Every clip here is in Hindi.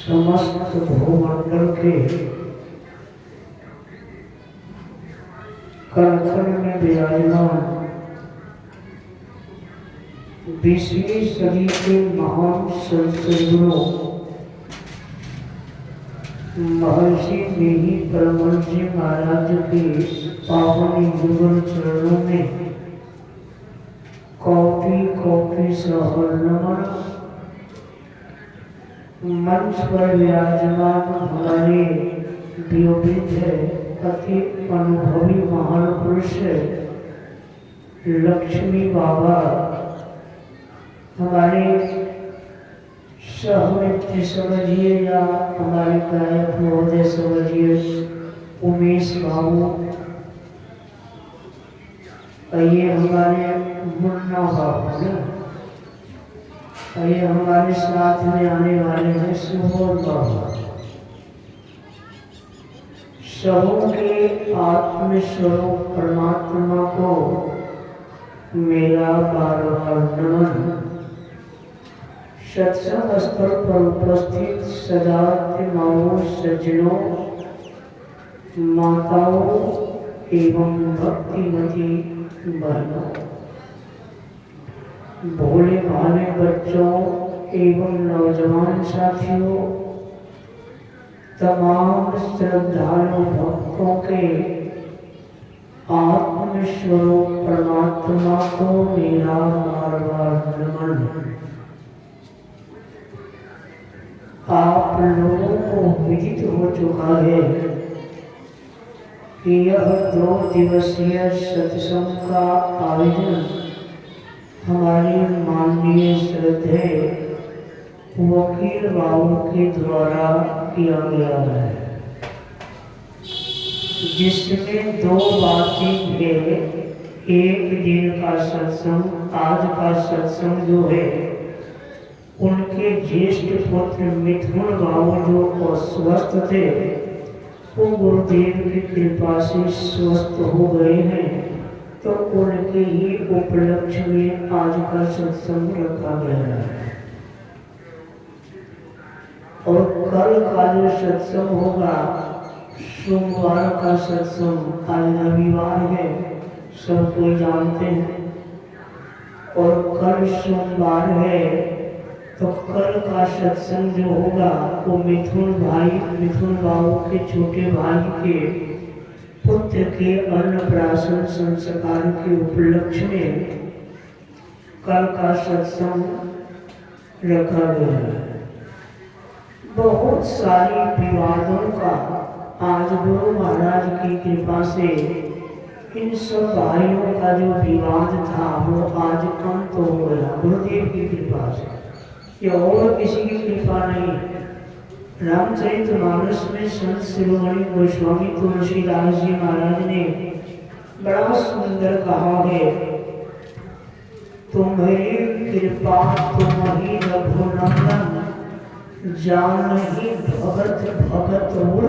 समस्त भूमंडल के कण में विराजमान 20वीं सदी के महान संतों महर्षि देही परमहंस जी महाराज के पावन युगल चरणों में कोटि कोटि सहस्र नमन। मंच पर विराजमान हमारे वियोगित अति अनुभवी महान पुरुष लक्ष्मी बाबा, हमारे सहमित्र समझिए या हमारे गायक महोदय समझिए उमेश बाबू, ये हमारे मुन्ना बाबू ना, ये हमारे साथ में आने वाले हैं सुबोध बाबा। सबों के आत्मस्वरूप परमात्मा को मेरा बार बार नमन। सत्संग स्थल पर उपस्थित सदात्माओं, सज्जनों, माताओं एवं भक्तिमती बहनों, भोले भाले बच्चों एवं नौजवान साथियों, तमाम श्रद्धालु भक्तों के आत्मस्वरूप परमात्मा को मेरा बार बार नमन। आप लोगों को विदित हो चुका है कि यह 2 दिवसीय सत्संग का आयोजन हमारे माननीय श्रद्धेय वकील बाबू के द्वारा किया गया है, जिसमें 2 बातें हैं। एक दिन का सत्संग, आज का सत्संग जो है उनके ज्येष्ठ पुत्र मिथुन बाबू जो अस्वस्थ थे वो गुरुदेव की कृपा से स्वस्थ हो गए हैं, तो उनके ही उपलक्ष्य में आज का सत्संग रखा गया है। और कल का जो सत्संग होगा, सोमवार का सत्संग, आज रविवार है, सब कोई जानते हैं, और कल सोमवार है, तो कल का सत्संग जो होगा वो मिथुन बाबू के छोटे भाई के पुत्र के अन्नप्राशन संस्कार के उपलक्ष्य में कल का सत्संग रखा गया है। बहुत सारी विवादों का आज गुरु महाराज की कृपा से इन सब भाइयों का जो विवाद था वो आज कम तो हो गया गुरुदेव की कृपा से, ये और किसी की कृपा नहीं। रामचरितमानस में संत शिरोमणि गोस्वामी तुलसीदास जी महाराज ने बड़ा सुंदर कहा है, तुम्हारी कृपा तुम्हारी रघुनंदन, जानहि भगत भगत और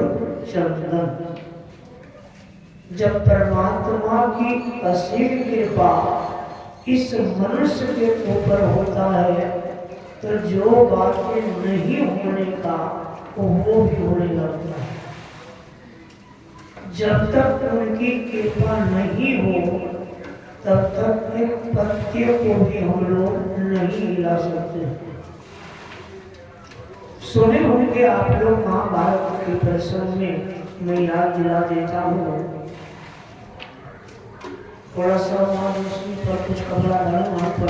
चंदन। जब परमात्मा की असीम कृपा इस मनुष्य के ऊपर होता है तो जो बातें नहीं होने का वो भी होने लगता है। जब तक उनकी कृपा नहीं हो तब तक एक पत्ते को भी हम लोग नहीं हिला सकते। सुने होंगे आप लोग महाभारत के प्रसंग में, मैं याद दिला देता हूँ। थोड़ा सा वहाँ दूसरी पर कुछ कपड़ा डालो, वहाँ पर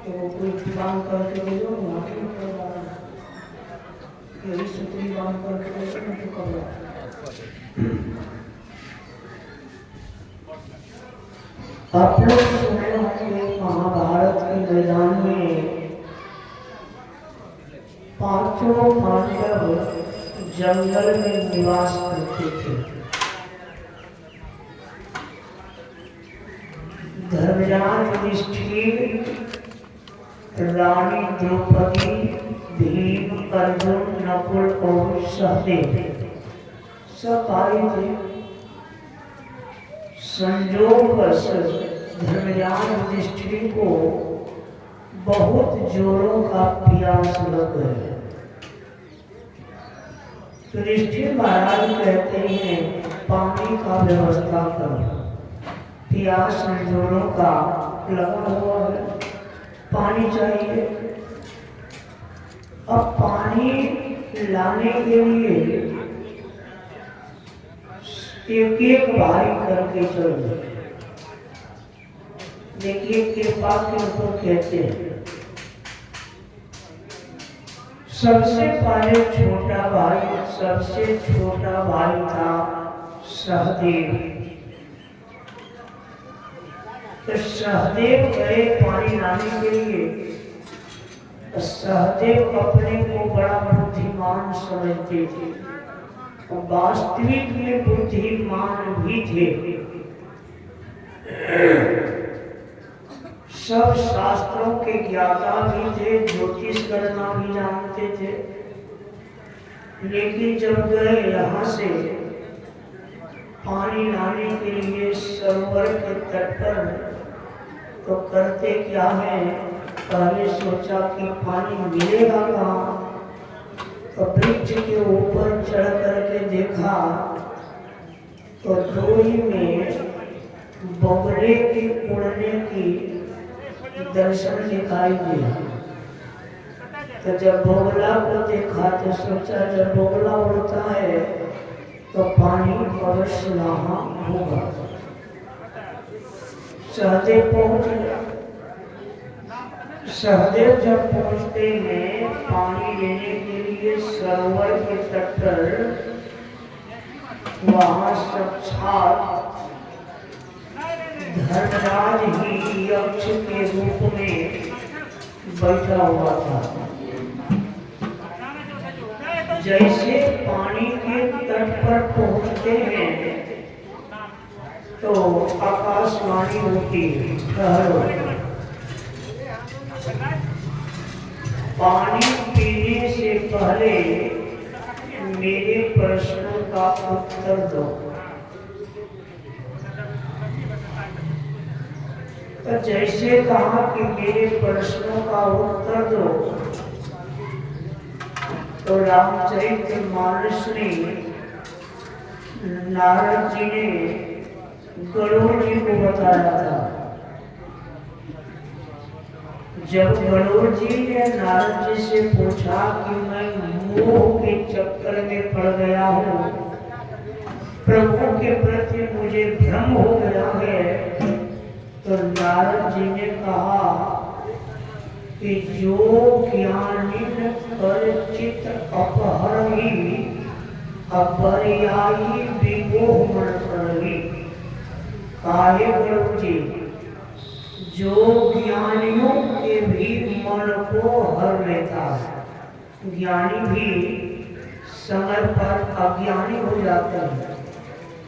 तो कोई बांध करके दे दो, वहाँ के ऊपर डालना, यही सूत्री बांध करके दे दो तो कपड़ा। आप लोग सुने होंगे महाभारत के मैदान में पांचों पांडव जंगल में निवास करते थे। धर्मराज युधिष्ठिर, रानी द्रौपदी, भीम, अर्जुन, नकुल और सहदेव सब आए थे। संयोगवश धर्मराज युधिष्ठिर को बहुत जोरों का प्यास लग गया। युधिष्ठिर महाराज कहते हैं पानी का व्यवस्था करो, प्यास जोरों का लगा हुआ है, पानी चाहिए। अब पानी लाने के लिए एक एक भाई करके चलो। देखिए कृपा के ऊपर कहते हैं। सबसे पहले सबसे छोटा भाई था सहदेव। तो सहदेव गए पानी लाने के लिए। सहदेव अपने को बड़ा बुद्धिमान समझते थे, वास्तविक में बुद्धिमान भी थे। सब शास्त्रों के ज्ञाता भी थे, ज्योतिष गणना भी जानते थे। लेकिन जब गए यहाँ से पानी लाने के लिए सरोवर के तट पर, तो करते क्या है, पहले सोचा कि पानी मिलेगा कहाँ, तो वृक्ष के ऊपर चढ़ करके देखा तो डोरी में बगुले की उड़ने की दर्शन दिखाई दिया। तो जब बगुला को देखा तो सोचा जब बगुला उड़ता है तो पानी अवश्य वहाँ होगा। सहदेव पहुँच गया। सहदेव जब पहुँचते हैं पानी लेने के लिए सरोवर के तट पर, वहाँ साक्षात धर्मराज ही यक्ष के रूप में बैठा हुआ था। जैसे पानी के तट पर पहुँचते हैं तो आकाशवाणी होती है, ठहरो। पानी पीने से पहले मेरे प्रश्नों का उत्तर दो। तो जैसे कहा कि मेरे प्रश्नों का उत्तर दो, तो रामचरितमानस में नारद जी ने गरुड़ जी को बताया था। जब गरुड़ जी ने नारद जी से पूछा कि मैं मोह के चक्कर में पड़ गया हूँ, प्रभु के प्रति मुझे भ्रम हो गया है, तो नारद जी ने कहा कि जो ज्ञानी कर चित अपहरही अपरियायी विमोह मन करही। काहे गुरु जी, जो ज्ञानियों के भी मन को हर लेता है। ज्ञानी भी समय पर अज्ञानी हो जाते हैं।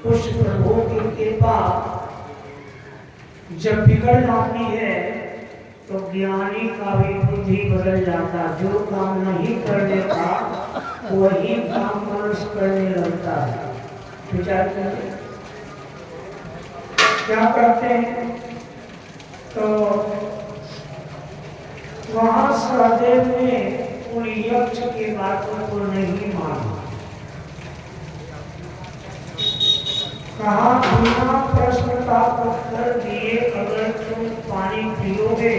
उस प्रभु की कृपा जब बिगड़ जाती है तो ज्ञानी का भी बुद्धि बदल जाता। जो काम नहीं कर लेता वही काम मनुष्य करने लगता है। विचार करें क्या करते हैं। तो वहां सहदेव ने उन यक्ष की बातों को नहीं माना। कहा बिना प्रश्न का उत्तर दिए अगर तुम पानी पियोगे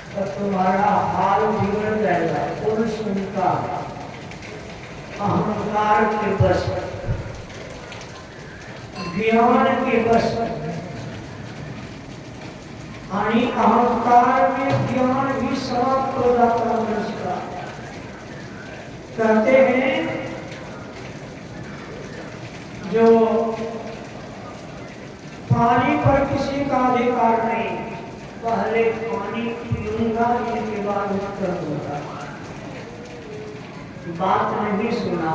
तो तुम्हारा हाल बिगड़ जाएगा। पुरुष उनका अहंकार के बस, ज्ञान के बस, यानी अहंकार में ज्ञान भी समाप्त हो जाता है मनुष्य का। कहते हैं जो पानी पर किसी का अधिकार नहीं, पहले पानी पीऊंगा इसके बाद उत्तर दूंगा। बात नहीं सुना,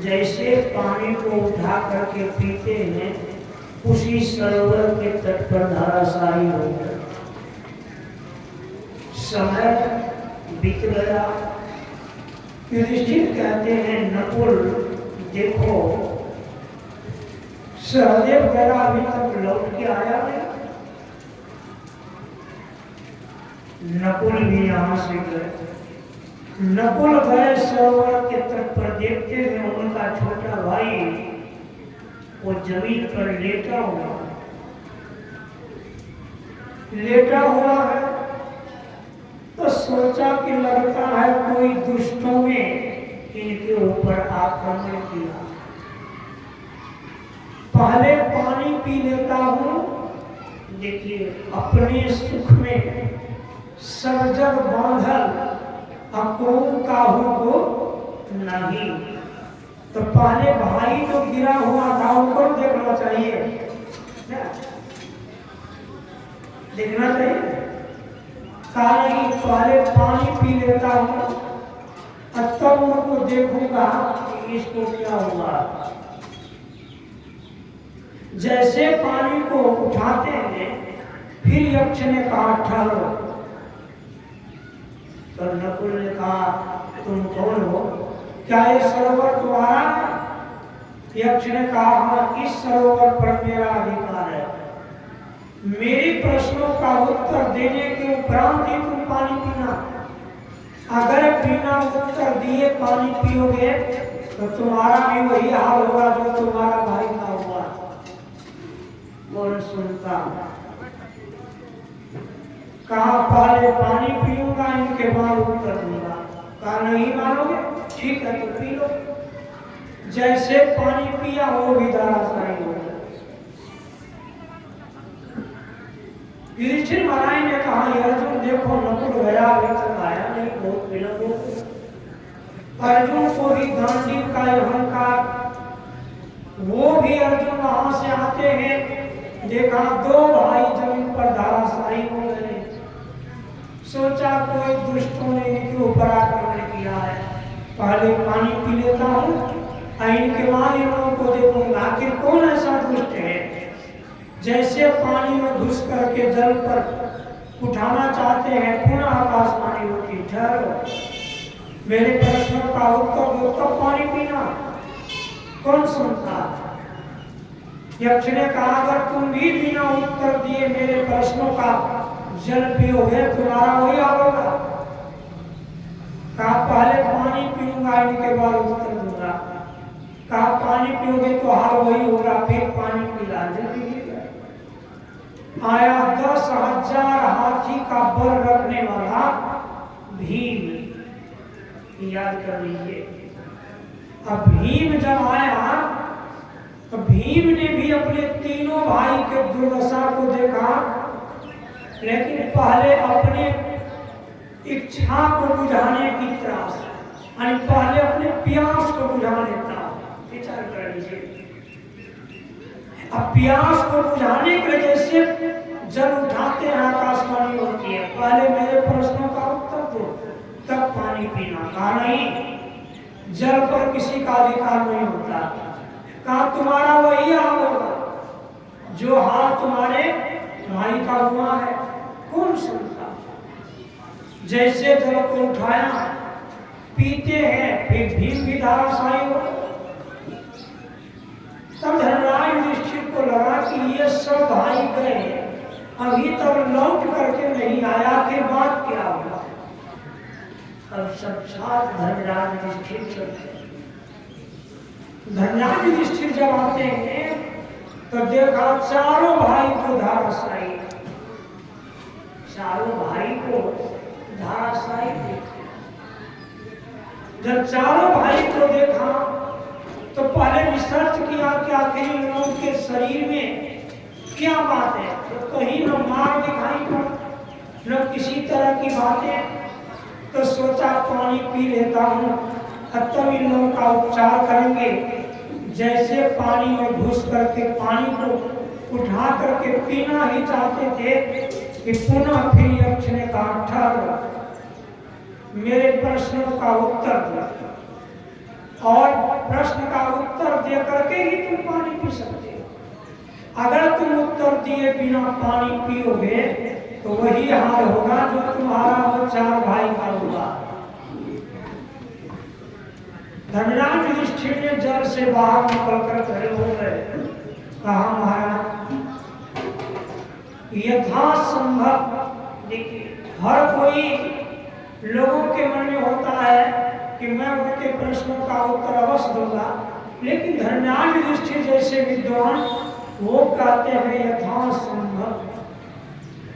जैसे पानी को उठा करके पीते हैं उसी सरोवर के तट पर धाराशाही हो गया। समय बीत गया। युधिष्ठिर कहते हैं नकुल देखो सहदेव गया अभी तक लौट के आया नहीं। नकुल भी यहाँ से गए। नकुल गए सरोवर के तट पर, देखते हैं उनका छोटा भाई वो जमीन पर लेटा हुआ है। तो सोचा कि लगता है कोई दुष्टों में इनके ऊपर आक्रमण किया। पहले पानी पी लेता हूँ। देखिए अपने सुख में सब जग बांधल अकों काहू को नहीं। तो पहले भाई जो गिरा हुआ था उनको देखना चाहिए, देखना चाहिए। कहा नहीं पहले पानी पी लेता हूँ तब उनको देखूंगा कि इसको क्या हुआ। जैसे पानी को उठाते हैं फिर यक्ष ने कहा ठहरो। तो नकुल ने कहा तुम कौन हो, क्या ये सरोवर तुम्हारा है? यक्ष ने कहा हाँ इस सरोवर पर मेरा अधिकार है। मेरे प्रश्नों का उत्तर देने के उपरांत ही तुम पानी पीना। अगर बिना उत्तर दिए पानी पियोगे तो तुम्हारा भी वही हाल होगा जो तुम्हारा भाई का हुआ। बोल सुनता कहा पहले पानी पीऊंगा इनके बाद उत्तर दूंगा। कहा नहीं मानोगे, ठीक है तो पी लो। जैसे पानी पिया वो भी धाराशाही हो गया। युधिष्ठिर महाराज ने कहा अर्जुन देखो नकुल गया अभी तक आया नहीं, बहुत विलंब हो गया। अर्जुन को भी गांडीव का अहंकार, वो भी अर्जुन वहां से आते हैं। देखा दो भाई जमीन पर धाराशाही हो गए। सोचा कोई दुष्टों ने इनके ऊपर आक्रमण किया है, पहले पानी पी लेता हूँ इनके बाद इन लोगों को देखूंगा आखिर कौन ऐसा दुष्ट है जैसे पानी में घुस करके जल पर उठाना चाहते हैं पुनः आकाशवाणी होती। ठहरो, मेरे प्रश्नों का उत्तर दो तब पानी पीना। कौन सुनता? यक्ष ने कहा अगर तुम भी बिना उत्तर दिए मेरे प्रश्नों का जल पियोगे तुम्हारा वही हाल होगा। कहा पहले पानी पीऊंगा इनके बाद उत्तर दूंगा। कहा पानी पियोगे तो हाल वही होगा। फिर पानी पिला, जल्दी आया 10,000 हाथी का बल रखने वाला भीम, याद कर लीजिए। अब भीम जब आया तो भीम ने भी अपने तीनों भाई के दुर्दशा को देखा, लेकिन पहले अपने इच्छा को बुझाने की त्रास, यानी पहले अपने प्यास को बुझा लेता। विचार कर लीजिए अब प्यास को बुझाने के लिए जैसे जल उठाते हैं आकाशवाणी होती है, पहले मेरे प्रश्नों का उत्तर दो तब पानी पीना। कहा नहीं, जल पर किसी का अधिकार नहीं होता। कहा तुम्हारा वही हाल होगा जो हाल तुम्हारे भाई का हुआ है। कौन सुनता? जैसे जल को उठाया पीते हैं फिर भीम भी धाराशायी हो। तब धर्मराज युधिष्ठिर को लगा कि ये सब भाई गए अभी तक लौट करके नहीं आया, के बाद क्या होगा। अब साक्षात धर्मराज युधिष्ठिर चलते। धर्मराज युधिष्ठिर जब आते हैं तो देखा चारों भाई को धाराशायी, चारों भाई को धाराशायी देखते। जब चारों भाई को देखा तो पहले रिसर्च किया कि आखिर इन लोगों के शरीर में क्या बात है। तो कहीं न मार दिखाई पड़ा न किसी तरह की बातें। तो सोचा पानी पी लेता हूँ, तब इन लोगों का उपचार करेंगे। जैसे पानी में घुस करके पानी को उठा करके पीना ही चाहते थे कि पुनः फिर यक्ष ने कहा ठहरो, मेरे प्रश्नों का उत्तर दो और प्रश्न का उत्तर दे करके ही तुम पानी पी सकते हो। अगर तुम उत्तर दिए बिना पानी पियोगे तो वही हाल होगा जो तुम्हारा वो चार भाई का होगा। धर्मराज युधिष्ठिर ने जल से बाहर निकलकर खड़े हो गए। कहा महाराज यथासंभव, देखिए हर कोई लोगों के मन में होता है कि मैं उनके प्रश्नों का उत्तर अवश्य दूंगा, लेकिन धर्मराज युधिष्ठिर जैसे विद्वान वो कहते हैं यथासंभव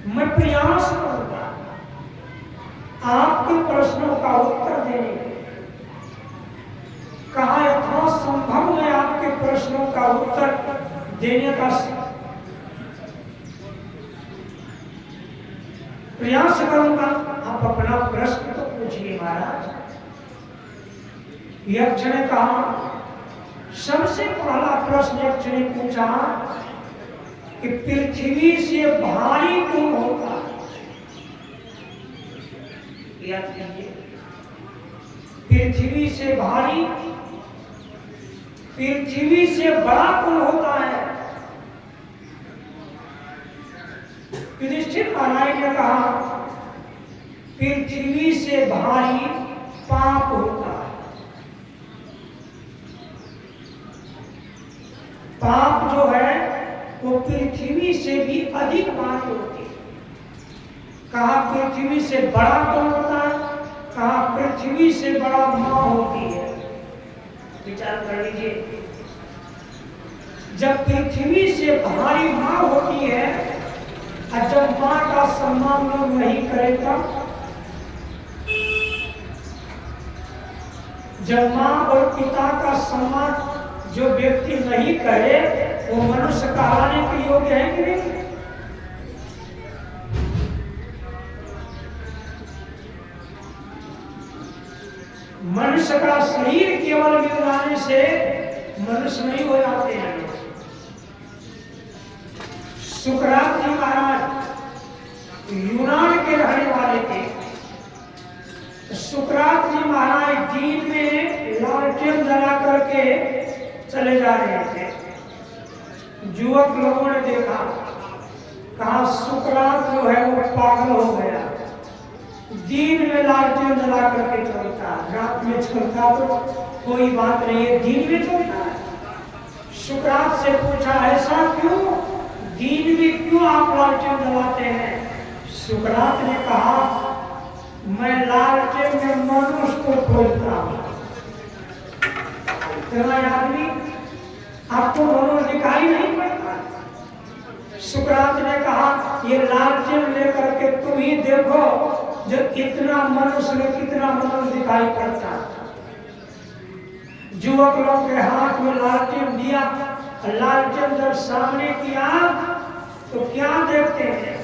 मैं प्रयास करूंगा आपके प्रश्नों का उत्तर देने के। कहा यथासंभव मैं आपके प्रश्नों का उत्तर देने का प्रयास करूंगा। आप अपना प्रश्न तो पूछिए महाराज। यक्ष ने कहा, सबसे पहला प्रश्न यक्ष ने पूछा कि पृथ्वी से भारी कौन होता है। याद कीजिए, पृथ्वी से भारी, पृथ्वी से बड़ा कौन होता है। युधिष्ठिर महाराज ने कहा पृथ्वी से भारी पाप होता है। पाप जो है वो पृथ्वी से भी अधिक भारी होती है। कहा पृथ्वी से बड़ा कौन होता है। कहा पृथ्वी से बड़ा मां होती है। विचार कर लीजिए, जब पृथ्वी से भारी मां होती है और जब मां का सम्मान लोग नहीं करे तब, जब मां और पिता का सम्मान जो व्यक्ति नहीं करे वो मनुष्य कहलाने के योग्य है कि नहीं। मनुष्य का शरीर केवल मिल जाने से मनुष्य नहीं हो जाते हैं। सुकरात जी महाराज यूनान के रहने वाले थे। सुकरात जी महाराज दिन में लालटेन जला करके चले जा रहे थे। युवक लोगों ने देखा, कहा सुकरात जो है वो पागल हो गया, दिन में लालटेन जला करके चलता, रात में चलता तो कोई बात नहीं है, दिन में चलता है। सुकरात से पूछा ऐसा क्यों, दिन में क्यों आप लालटेन जलाते हैं। सुकरात ने कहा मैं लालटेन में मनुष्य को खोजता हूं। इतना आदमी आपको मनुष्य दिखाई नहीं पड़ता। सुकरात ने कहा ये लालटेन लेकर के तुम ही देखो जो इतना मनुष्य में कितना मनुष्य दिखाई पड़ता। युवक लोग के हाथ में लालटेन दिया, लालटेन जब सामने किया तो क्या देखते हैं,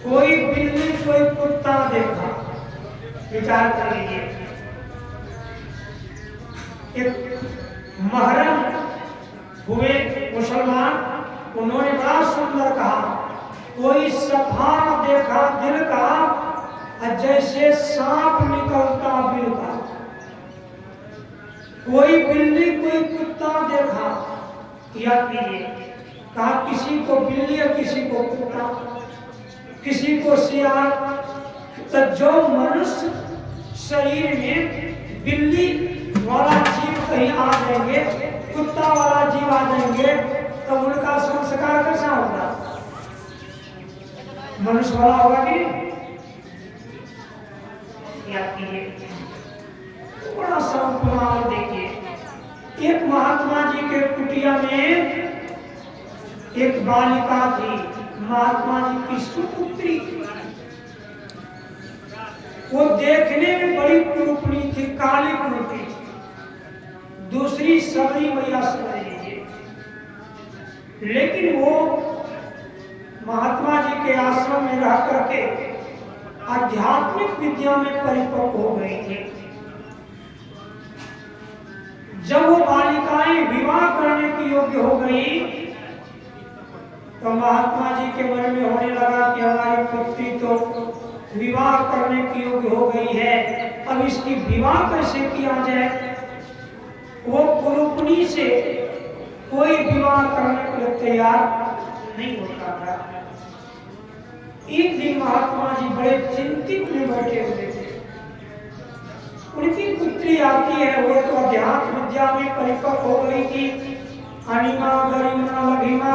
कोई बिल्ली कोई कुत्ता देखा। विचार कर लीजिए, एक महरम हुए मुसलमान, उन्होंने बड़ा सुंदर कहा, कोई सफा देखा दिल का जैसे सांप निकलता बिल का। कोई बिल्ली कोई कुत्ता देखा, याद कीजिए, कहा किसी को बिल्ली और किसी को कुत्ता, किसी को सियार। तो जो मनुष्य शरीर में बिल्ली वाला जीव कहीं आ जाएंगे, कुत्ता वाला जीव आ जाएंगे, तो उनका संस्कार कैसा होगा? मनुष्य वाला होगा कि नहीं? याद कीजिए, बड़ा सा उपमा देखिए। एक महात्मा जी के कुटिया में एक बालिका थी, महात्मा जी की सुपुत्री। वो देखने में बड़ी कुरूपणी थी, काली कुरूपी थी, दूसरी सबरी मैया समझ लीजिए। लेकिन वो महात्मा जी के आश्रम में रह करके आध्यात्मिक विद्या में परिपक्व हो गई थी। जब वो बालिकाएं विवाह करने की योग्य हो गई, तो महात्मा जी के मन में होने लगा कि हमारी पुत्री तो विवाह करने की योग्य हो गई है, अब इसकी विवाह कैसे किया जाए। वो कुरूपणी से कोई विवाह करने के लिए तैयार नहीं होता था। एक दिन महात्मा जी बड़े चिंतित में बैठे हुए थे। उनकी पुत्री आती है, वो तो अध्यात्म विद्या में परिपक्व हो गई थी, अनिमा गरिमा लघिमा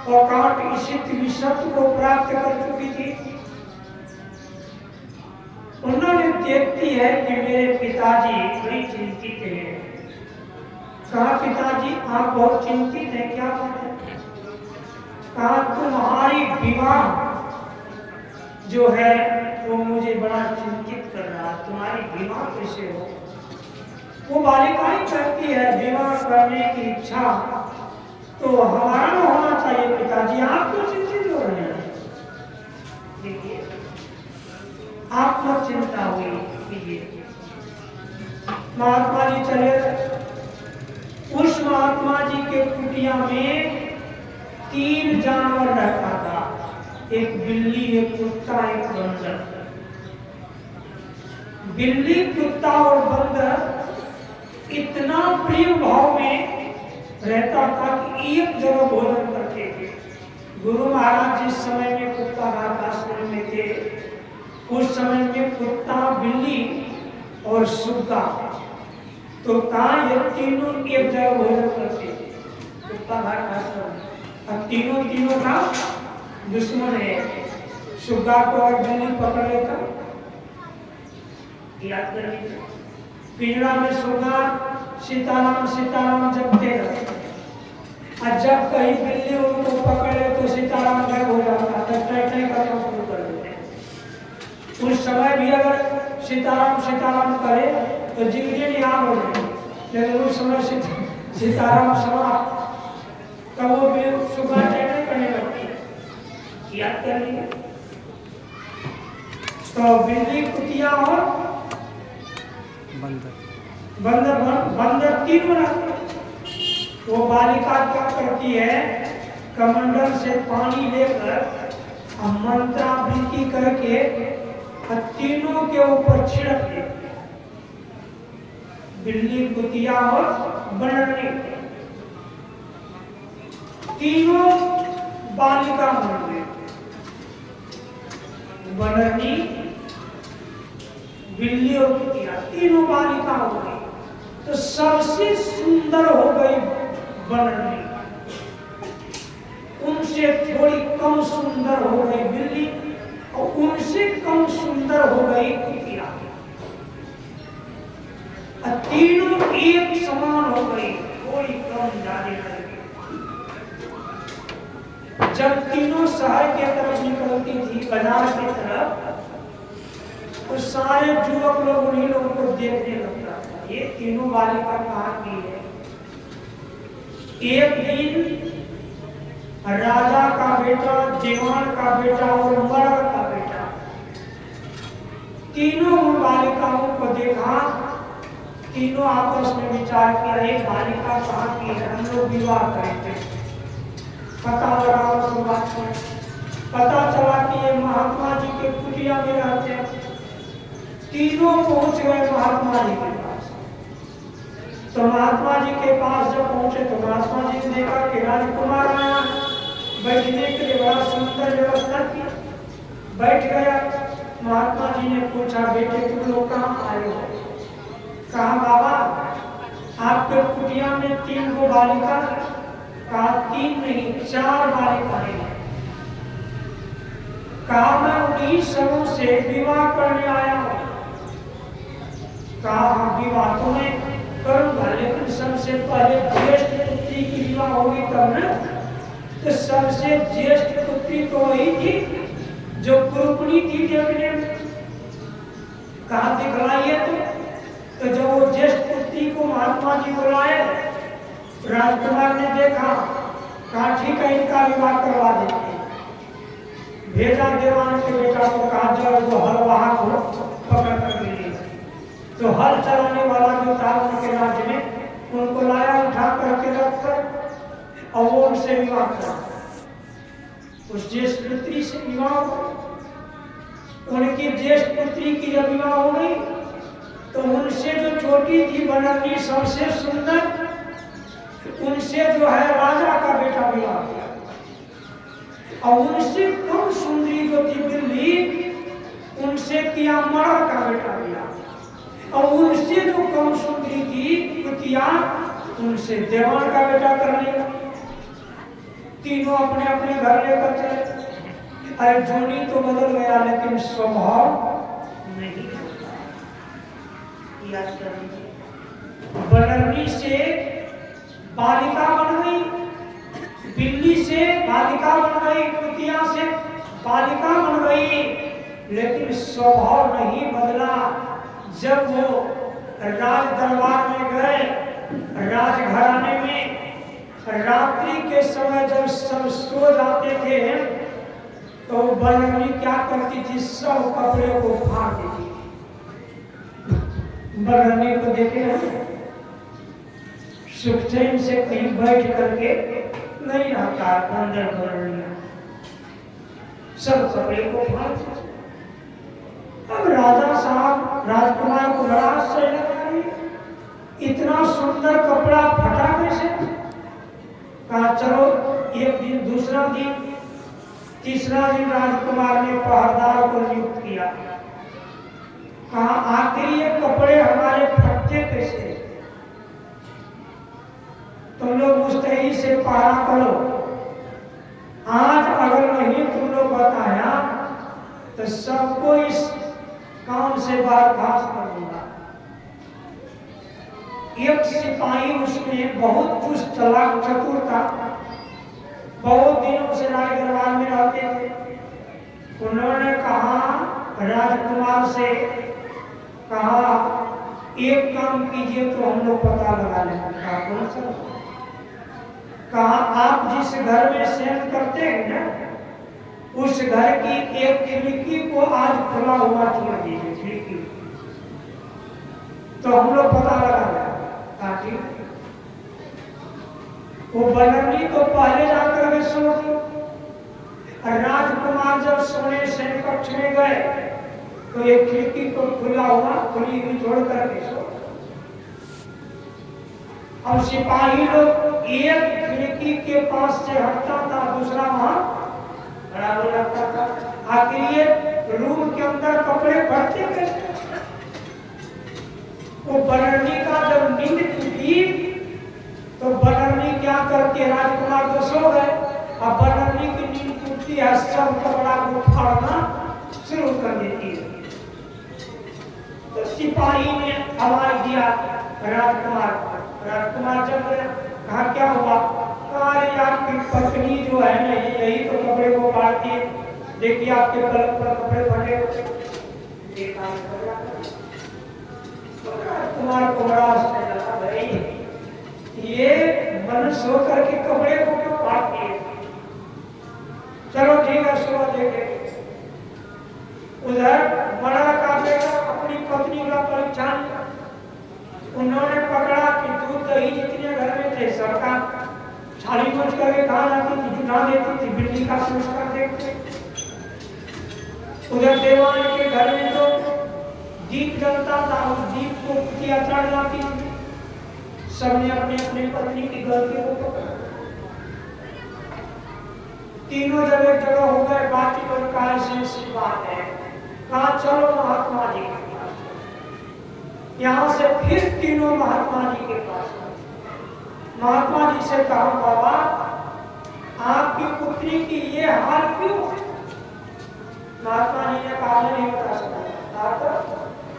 और काट ईशित विशत्व को प्राप्त कर चुकी थी। उन्होंने देखती है कि मेरे पिताजी बड़ी चिंतित हैं। कहा पिताजी आप बहुत चिंतित हैं, क्या बात है? कहा तुम्हारी विवाह जो है वो मुझे बड़ा चिंतित कर रहा है, तुम्हारी विवाह कैसे हो? वो बालिकाएं कहती है विवाह करने की इच्छा तो हमारा में होना चाहिए पिताजी, आप क्यों चिंतित हो रहे हैं? देखिए आप मत चिंता हुई कीजिए। महात्मा जी चले गए। उस महात्मा जी के कुटिया में 3 जानवर रहता था, एक बिल्ली, एक कुत्ता, एक बंदर। बिल्ली, कुत्ता और बंदर इतना प्रेम भाव में रहता था कि एक जगह भोजन करते थे। गुरु महाराज जिस समय में कुत्ता घाट आश्रम में थे, उस समय में कुत्ता, बिल्ली और सुग्गा, तो कहा ये तीनों एक जगह भोजन करते थे कुत्ता घाट आश्रम में। अब तीनों का दुश्मन है, सुग्गा को और बिल्ली पकड़ लेता, याद कर लीजिए। पिंजरा में सुग्गा सीताराम सीताराम जपते रहते, और जब कहीं बिल्ली उनको पकड़ ले तो सीताराम गायब हो जाता, तब टैटै करना शुरू कर देते। उस समय भी अगर सीताराम सीताराम करे तो जिंदगी निहाल हो जाए, लेकिन उस समय सीताराम समाप्त, तब वो भी सुबह टैटै करने लगती है, याद कर लीजिए। तो बिल्ली, कुतिया और बंदर तीनों रहते। वो बालिका क्या करती है, कमंडल से पानी लेकर मंत्रावृत्ति करके तीनों के ऊपर छिड़क देती है, बिल्ली, कुतिया और बनरनी। तीनों बालिका बन गई, बनरनी, बिल्ली और कुतिया, तीनों बालिका हो गई। तो सबसे सुंदर हो गई बनरनी, उनसे थोड़ी कम सुंदर हो गई बिल्ली, और उनसे कम सुंदर हो गई कुतिया। तीनों एक समान हो गई, कोई कम ज्यादा नहीं। जब तीनों शहर के तरफ निकलती थी, बाजार की तरफ, तो सारे युवक लोग उन्हीं लोगों को देखने लगता था, ये तीनों बालिका कहाँ की है। एक दिन राजा का बेटा, दीवान का बेटा और मर्द का बेटा, तीनों उन बालिकाओं को देखा तीनों आपस में विचार किया, एक बालिका कहा कि हम लोग विवाह करेंगे। पता लगा शुरुआत में, पता चला कि ये महात्मा जी के कुटिया में रहते हैं। तीनों पहुंच गए महात्मा जी के पास। तो महात्मा जी के पास जब पहुंचे तो महात्मा जी ने देखा कि राजकुमार आया, बैठने के लिए बड़ा सुंदर व्यवस्था की, बैठ गया। महात्मा जी ने पूछा, बेटे तुम लोग कहाँ आए हो? कहा बाबा आपके कुटिया में 3 गो बालिका। कहा 3 नहीं 4 बालिकाएं हैं। कहा मैं उन्हीं सबों से विवाह करने आया हूं। कहा हम विवाह तो मैं करूंगा, लेकिन सबसे पहले ज्येष्ठ पुत्री की विवाह होगी तब ना। तो सबसे ज्येष्ठ पुत्री तो वही थी जो कुरूपणी थी देखने में। कहा दिखलाइए तो जब वो ज्येष्ठ पुत्री को महात्मा जी बुलाए, राजकुमार ने देखा, कहा ठीक है इनका विवाह करवा देते हैं। भेजा देवान के बेटा को, कहा जाओ वो हलवाहा को पकड़ कर ले। तो हल चलाने वाला जो था उनके राज्य में, उनको लाया, उठा करके रख कर और वो उनसे विवाह करा। उस ज्येष्ठ पुत्री से विवाह हो, उनकी ज्येष्ठ पुत्री की जब विवाह हो गई तो उनसे जो छोटी थी बनर्जी सबसे सुंदर, उनसे जो है राजा का बेटा विवाह किया। और उनसे कम सुंदरी जो थी बिल्ली, उनसे किया मरड़ का बेटा विवाह। और उनसे जो कम सुंदरी थी कुतिया, उनसे देवान का बेटा कर लिया। तीनों अपने अपने घर लेकर चले। अरे जोनी तो बदल गया लेकिन स्वभाव नहीं। बनर्जी से बालिका बन गई, बिल्ली से बालिका बन गई, कुतिया से बालिका बन गई, लेकिन स्वभाव नहीं बदला। जब वो राज दरबार में गए, राजघराने में, रात्रि के समय जब सब सो जाते थे तो बनर्जी क्या करती थी, सब कपड़े को फाड़ देती थी। बनर्जी को देखे सुख चैन से कहीं बैठ करके नहीं रहता अंदर बनर्जी, सब कपड़े को फाड़ देती। अब राजा साहब राजकुमार को बड़ा आश्चर्य लगा, इतना सुंदर कपड़ा फटा कैसे? कहा चलो एक दिन, दूसरा दिन, तीसरा दिन राजकुमार ने पहरेदार को नियुक्त किया। कहा आखिर ये कपड़े हमारे फटते कैसे? तुम लोग मुस्तैदी से पहरा करो, आज अगर नहीं तुम लोग बताया तो सबको इस काम से बर्खास्त कर दूंगा। एक सिपाही उसमें बहुत चुस्त चालाक चतुर था, बहुत दिनों से राज दरबार में रहते थे। उन्होंने कहा राजकुमार से, कहा एक काम कीजिए तो हम लोग पता लगा लेंगे। कहा कौन सा? कहा आप जिस घर में शयन करते हैं ना, उस घर की एक खिड़की को आज खुला हुआ छोड़ दीजिए, खिड़की, तो हम लोग पता लगा लेंगे। वो बनर्जी तो पहले जाकर के सो गई। राजकुमार जब सोने से कक्ष में गए तो एक खिड़की को खुला हुआ, खुली हुई छोड़ करके सो। अब सिपाही लोग एक खिड़की के पास से हटता था, दूसरा वहां खड़ा हो जाता था। आखिर ये रूम के अंदर कपड़े भरते कैसे? वो बनर्जी का जब नींद टूटी तो बनर्जी क्या करती है, राजकुमार तो सो गए, अब बनर्जी की नींद टूटती है, सब कपड़ा को फाड़ना शुरू कर देती है। तो सिपाही ने आवाज दिया राजकुमार, राजकुमार जब कहा क्या हुआ? अरे आपकी पत्नी जो है ना, यही तो कपड़े को फाड़ती है, देखिए आपके पलक पर कपड़े फटे हुए। राजकुमार को बड़ा आश्चर्य लगा, भाई ये मनुष्य होकर के कपड़े को क्यों फाड़ती है? चलो ठीक है, सुबह देखे। उधर बड़ा का बेटा अपनी पत्नी का परीक्षण, उन्होंने सुना देती थी, बिल्ली का संस्कार देखते। उधर देवान के घर में तो दीप जलता था, उस दीप को कुतिया चढ़ जाती थी। सबने अपने अपने पत्नी की गलती को पकड़ा, तीनों जब एक जगह हो गए, बातचीत और कहा ऐसी बात है, कहा चलो महात्मा जी के पास। यहाँ से फिर तीनों महात्मा जी के पास। महात्मा जी से कहा बाबा आपकी पुत्री की ये हाल क्यों? महात्मा जी ने कहा नहीं बता सकता,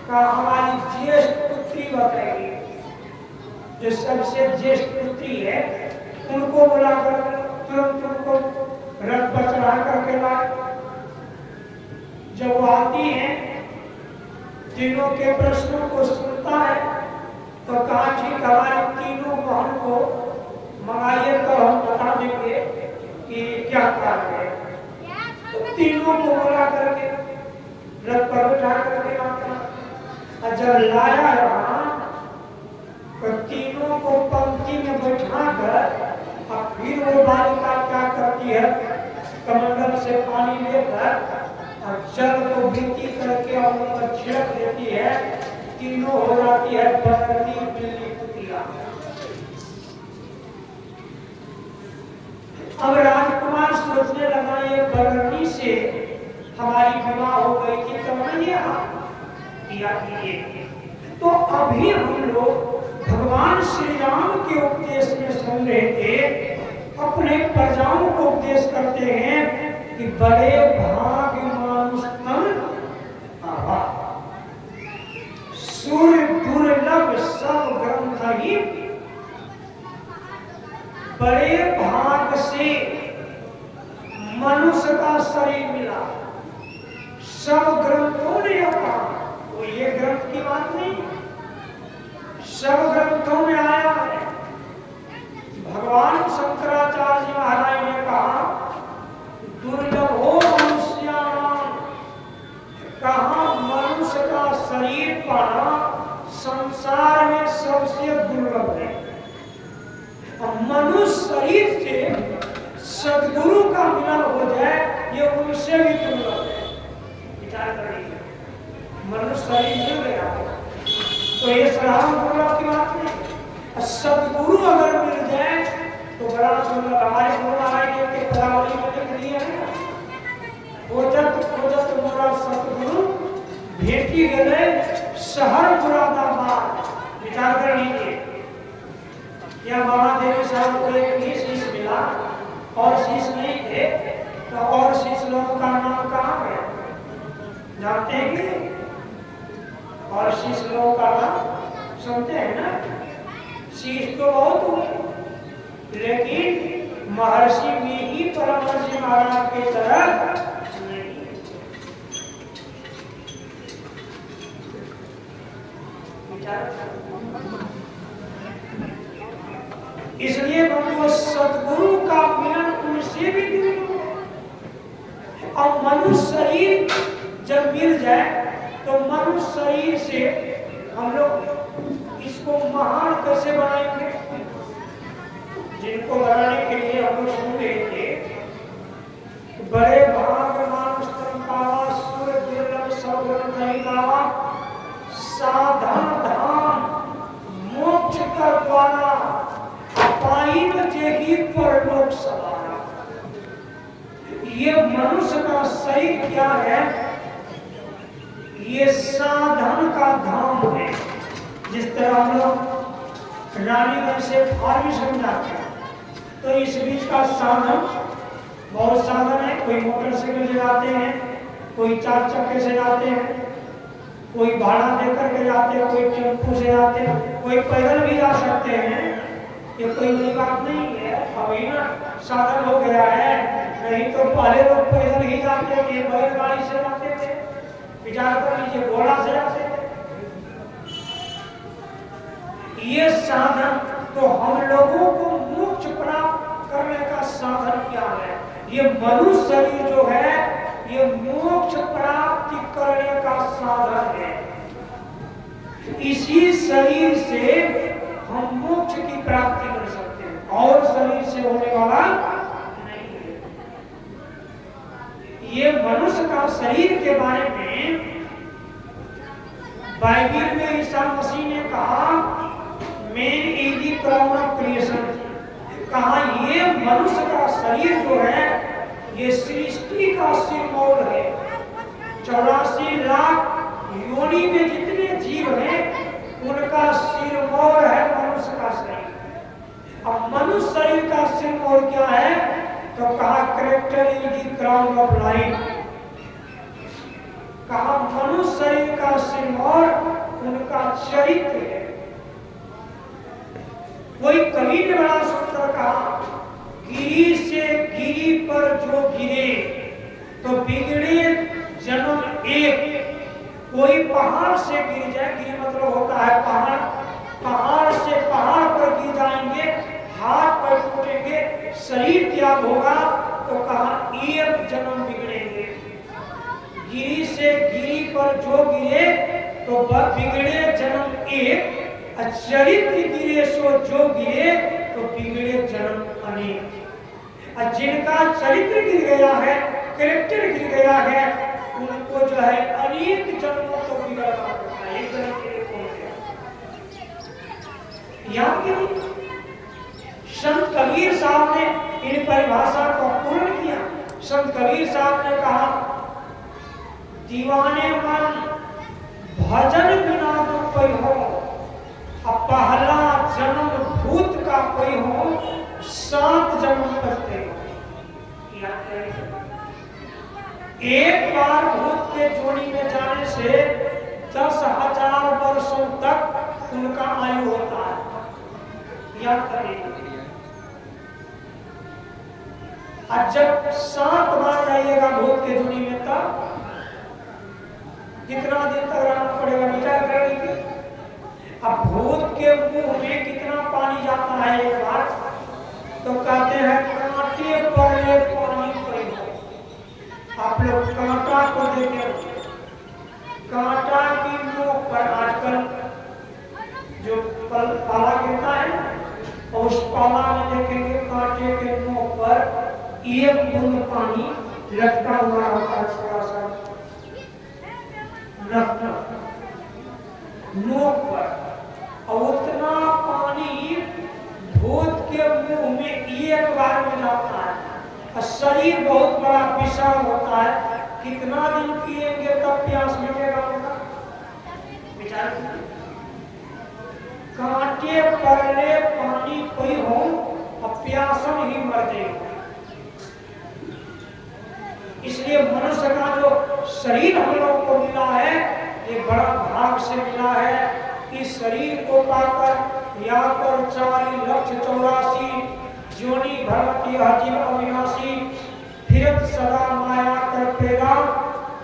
कहा हमारी ज्येष्ठ पुत्री बताएगी, जो सबसे ज्येष्ठ पुत्री है उनको बुलाकर तुरंत उनको रथ पर चढ़ा करके लाए। जब वो आती है, तीनों के प्रश्नों को सुनता है, तो कहा ठीक हमारे तीनों बहन को मंगाइए तो हम बता देंगे कि क्या कारण है। तो तीनों को बुला करके रथ पर बैठा करके लाता, और जब लाया वहां तो तीनों को पंक्ति में बैठा कर और फिर वो बालिका क्या करती है, कमंडल से पानी लेकर और जल को वृत्ति करके और उन पर छिड़क देती है, तीनों हो जाती है बकरी बिल्ली कुतिया। अब राजकुमार सोचने लगा ये बकरी से हमारी विवाह हो गई थी तो मैं ये किया कीजिए। तो अभी हम लोग भगवान श्री राम के उपदेश में सुन रहे थे, अपने प्रजाओं को उपदेश करते हैं कि बड़े भाग्य मानुष तन आवा, सूर्य दुर्लभ सब ग्रंथ ही, बड़े भाग से मनुष्य का शरीर मिला। सब ग्रंथों ने कहा, वो ये ग्रंथ की बात नहीं, सब ग्रंथों में आया है। भगवान शंकराचार्य जी महाराज ने कहा दुर्लभ हो मनुष्याणाम, कहा मनुष्य का शरीर पाना संसार में सबसे दुर्लभ है। और मनुष्य शरीर से सदगुरु का मिलन हो जाए ये उनसे भी दुर्लभ है। विचार करिए, मनुष्य शरीर मिल गया तो ये साधारण दुर्लभ की बात नहीं, सदगुरु अगर मिल जाए तो बड़ा दुर्लभ। हमारे गुरु महाराज जी के पदावली में लिख दिया है, खोजत खोजत मोरा सतगुरु भेटी गए शहर मुरादाबाद। विचार कर लीजिए, या बाबा देवी साहब को एक ही शीश मिला और शीश नहीं थे, तो और शीश लोगों का नाम कहाँ है जानते हैं कि? और शीश लोगों का नाम सुनते हैं ना। शीश तो बहुत हुए, लेकिन महर्षि में ही परमहंस महाराज के तरह नहीं। इसलिए बंधुओं सतगुरु का मिलन उनसे भी दूर है। और मनुष्य शरीर जब मिल जाए तो मनुष्य शरीर से हम लोग इसको महान कैसे बनाएंगे? जिनको बनाने के लिए हम लोग सुन रहे थे, बड़े भाग मानुष तन पावा, सूर्य दुर्लभ सब ग्रंथ नहीं पावा, साधन धाम मोक्ष कर द्वारा पाइन जेगी परलोक सवारा। ये मनुष्य का शरीर क्या है? ये साधन का धाम है। जिस तरह हम लोग रानीगंज से फार्मेशन जाते हैं तो इस बीच का साधन, बहुत साधन है। कोई मोटरसाइकिल से जाते हैं, कोई 4 चक्के से जाते हैं, कोई भाड़ा देकर के जाते हैं, कोई टेम्पो से जाते हैं, कोई पैदल भी जा सकते हैं। ये कोई बड़ी बात नहीं है, अभी ना साधन हो गया है। नहीं तो पहले लोग पैदल ही जाते थे, बैलगाड़ी से जाते थे, विचार कर लीजिए, घोड़ा से जाते थे। ये साधन तो हम लोगों को मोक्ष प्राप्त करने का साधन क्या है? ये मनुष्य शरीर जो है ये मोक्ष प्राप्ति करने का साधन है। इसी शरीर से हम मोक्ष की प्राप्ति कर सकते हैं, और शरीर से होने वाला नहीं है। ये मनुष्य का शरीर के बारे में बाइबल में ईसा मसीह ने कहा man is the crown of creation, कहा ये मनुष्य का शरीर जो है ये सृष्टि का सिरमौर है। 84 लाख योनि में जितने जीव हैं उनका सिरमौर है मनुष्य का शरीर। अब मनुष्य शरीर का सिरमौर क्या है? तो कहा character is the crown of life, कहा मनुष्य शरीर का सिरमौर उनका चरित्र है। कोई कवि ने बड़ा सुंदर कहा, गिरी से गिरी पर जो गिरे तो बिगड़े जन्म एक। कोई पहाड़ से गिर जाए, गिरी मतलब होता है पहाड़, पहाड़ से पहाड़ पर गिर जाएंगे, हाथ पैर टूटेंगे, शरीर त्याग होगा, तो कहा एक जन्म बिगड़ेंगे। गिरी से गिरी पर जो गिरे तो बिगड़े जन्म एक, चरित्र गिरे सो जो गिरे तो बिगड़े जन्म अनेक। और जिनका चरित्र गिर गया है, कैरेक्टर गिर गया है, उनको जो है अनेक जन्मों को बिगड़ना पड़ता है। एक जन्म के लिए कौन गया याद कीजिए। संत कबीर साहब ने इन परिभाषा को पूर्ण किया। संत कबीर साहब ने कहा, दीवाने मन भजन बिना तो कोई हो, अब पहला जन्म भूत का कोई हो, 7 जन्म करते हो। एक बार भूत के जोड़ी में जाने से 10,000 वर्षों तक उनका आयु होता है। याद करिए। और जब 7 बार जाइएगा भूत के जोड़ी में तब कितना दिन तक रहना पड़ेगा, विचार कर लीजिए। अब भूत के मुंह में कितना पानी जाता है एक बार, तो कहते हैं कांटे पर ले पानी पड़े। आप लोग कांटा को देखें, कांटा की नोक पर आजकल जो पाला गिरता है और उस पाला में देखेंगे कांटे के नोक पर एक बूंद पानी लटका हुआ होता है, थोड़ा सा नोक पर, और उतना पानी भूत के मुंह में एक बार में जाता है। और शरीर बहुत बड़ा विशाल होता है, कितना दिन पिएंगे तब प्यास मिटेगा उनका, विचार कीजिए। कांटे पड़े पानी कोई हो और प्यासन ही मर जाएगा। इसलिए मनुष्य का जो शरीर हम लोग को मिला है, ये बड़ा भाग से मिला है। इस शरीर को पाकर या कर 4,84,000 जोनी भरती अजीब अविनाशी, फिरत सदा माया कर फेरा,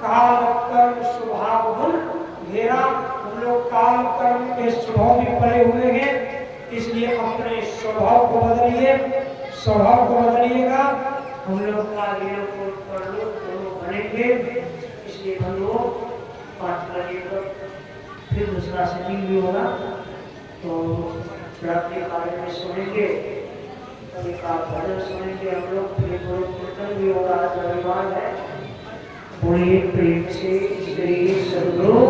काल कर्म स्वभाव गुण घेरा। हम लोग काल कर्म के स्वभाव में पड़े हुए हैं, इसलिए अपने स्वभाव को बदलिए, स्वभाव को बदलिएगा। हम लोग का बनेंगे। इसलिए हम लोग 5 बजे तक फिर दूसरा सेटिंग भी होगा, तो रात्रि काल में सुनेंगे, कभी का भजन सुनेंगे हम लोग, फिर कीर्तन भी होगा। रविवार है, बोलिए प्रेम से श्री सद्गुरु